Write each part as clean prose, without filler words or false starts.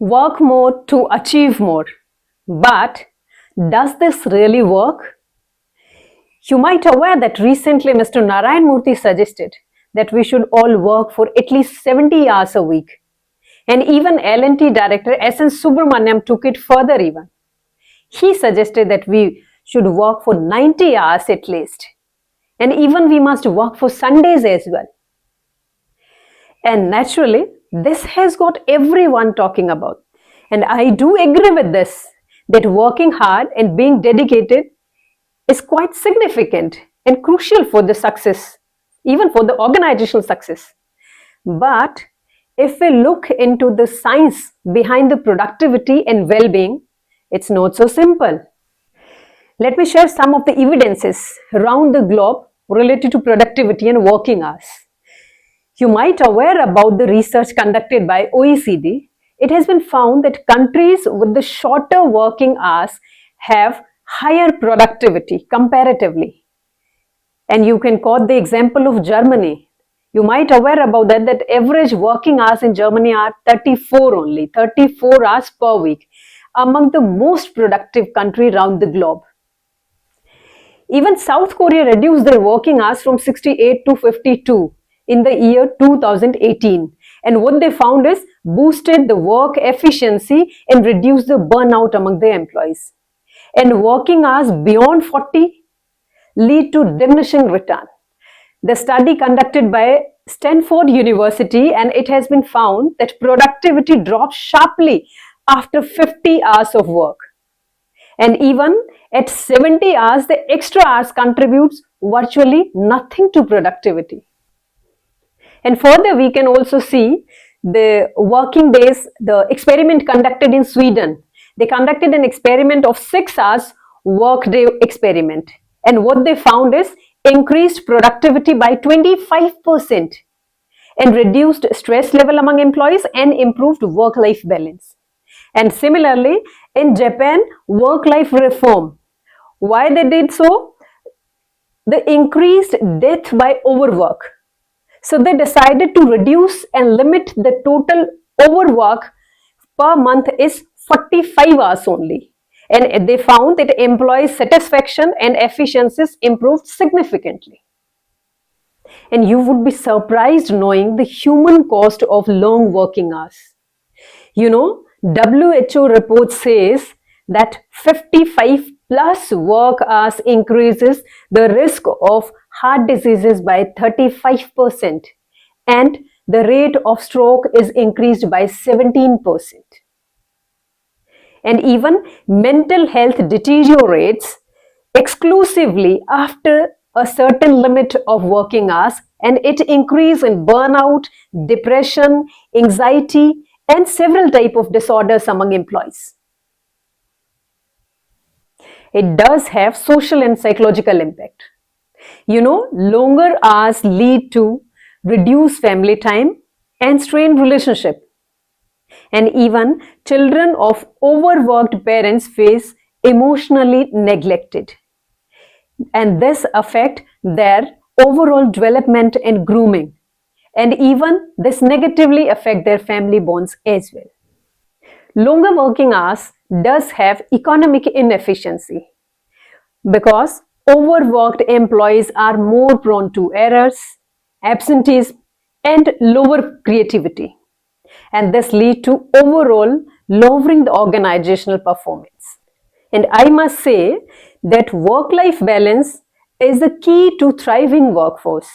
Work more to achieve more. But does this really work? You might aware that recently Mr. Narayan Murthy suggested that we should all work for at least 70 hours a week. And even L&T director S.N. Subramaniam took it further even. He suggested that we should work for 90 hours at least. And even we must work for Sundays as well. And naturally, this has got everyone talking about. And I do agree with this, that working hard and being dedicated is quite significant and crucial for the success, even for the organizational success. But if we look into the science behind the productivity and well-being, it's not so simple. Let me share some of the evidences around the globe related to productivity and working hours. You might be aware about the research conducted by OECD. It has been found that countries with the shorter working hours have higher productivity comparatively. And you can quote the example of Germany. You might be aware about that average working hours in Germany are 34 hours per week, among the most productive country around the globe. Even South Korea reduced their working hours from 68 to 52 in the year 2018. And what they found is boosted the work efficiency and reduced the burnout among the employees. And working hours beyond 40 lead to diminishing return. The study conducted by Stanford University, and it has been found that productivity drops sharply after 50 hours of work. And even at 70 hours, the extra hours contributes virtually nothing to productivity. And further, we can also see the working days, the experiment conducted in Sweden. They conducted an experiment of 6 hours workday experiment. And what they found is increased productivity by 25% and reduced stress level among employees and improved work-life balance. And similarly, in Japan, work-life reform. Why they did so? The increased death by overwork. So they decided to reduce and limit the total overwork per month is 45 hours only. And they found that employee satisfaction and efficiencies improved significantly. And you would be surprised knowing the human cost of long working hours. You know, WHO report says that 55 plus work hours increases the risk of heart diseases by 35% and the rate of stroke is increased by 17%. And even mental health deteriorates exclusively after a certain limit of working hours, and it increases in burnout, depression, anxiety, and several types of disorders among employees. It does have social and psychological impact. You know, longer hours lead to reduced family time and strained relationship. And even children of overworked parents face emotionally neglected. And this affects their overall development and grooming. And even this negatively affect their family bonds as well. Longer working hours does have economic inefficiency because overworked employees are more prone to errors, absenteeism, and lower creativity. And this leads to overall lowering the organizational performance. And I must say that work-life balance is the key to thriving workforce.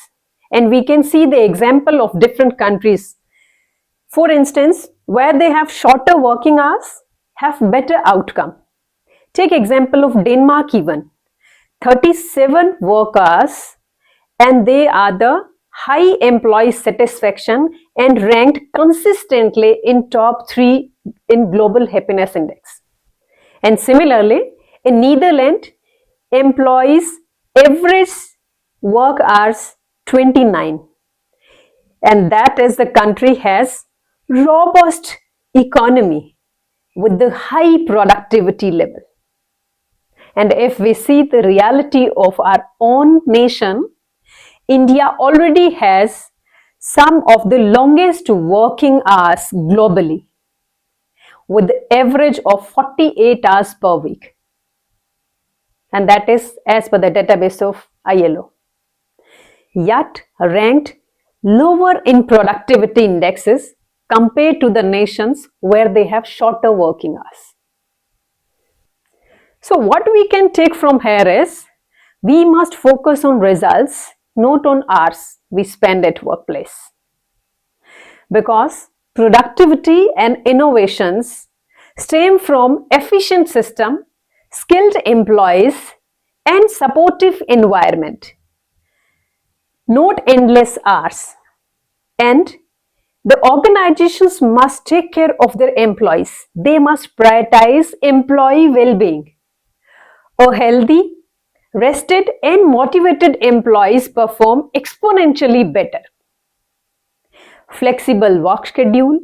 And we can see the example of different countries. For instance, where they have shorter working hours, have better outcome. Take example of Denmark even. 37 work hours and they are the high employee satisfaction and ranked consistently in top 3 in global happiness index. And similarly, in Netherlands, employees average work hours 29. And that is the country has robust economy with the high productivity level. And if we see the reality of our own nation, India already has some of the longest working hours globally. with the average of 48 hours per week. And that is as per the database of ILO. Yet ranked lower in productivity indexes compared to the nations where they have shorter working hours. So what we can take from here is, we must focus on results, not on hours we spend at workplace. Because productivity and innovations stem from efficient system, skilled employees, and supportive environment, not endless hours. And the organizations must take care of their employees. They must prioritize employee well-being. A healthy, rested, and motivated employees perform exponentially better. Flexible work schedule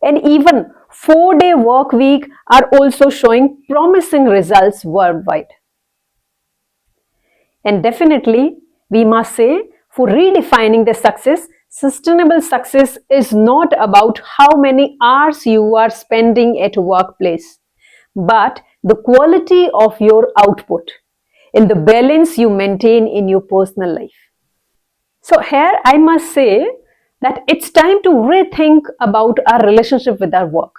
and even 4-day work week are also showing promising results worldwide. And definitely, we must say, for redefining the success, sustainable success is not about how many hours you are spending at workplace, but the quality of your output and the balance you maintain in your personal life. So here I must say that it's time to rethink about our relationship with our work.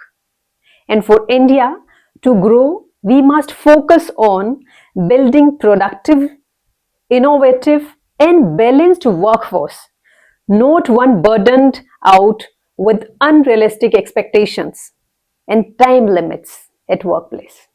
And for India to grow, we must focus on building productive, innovative, and balanced workforce, not one burdened out with unrealistic expectations and time limits at workplace.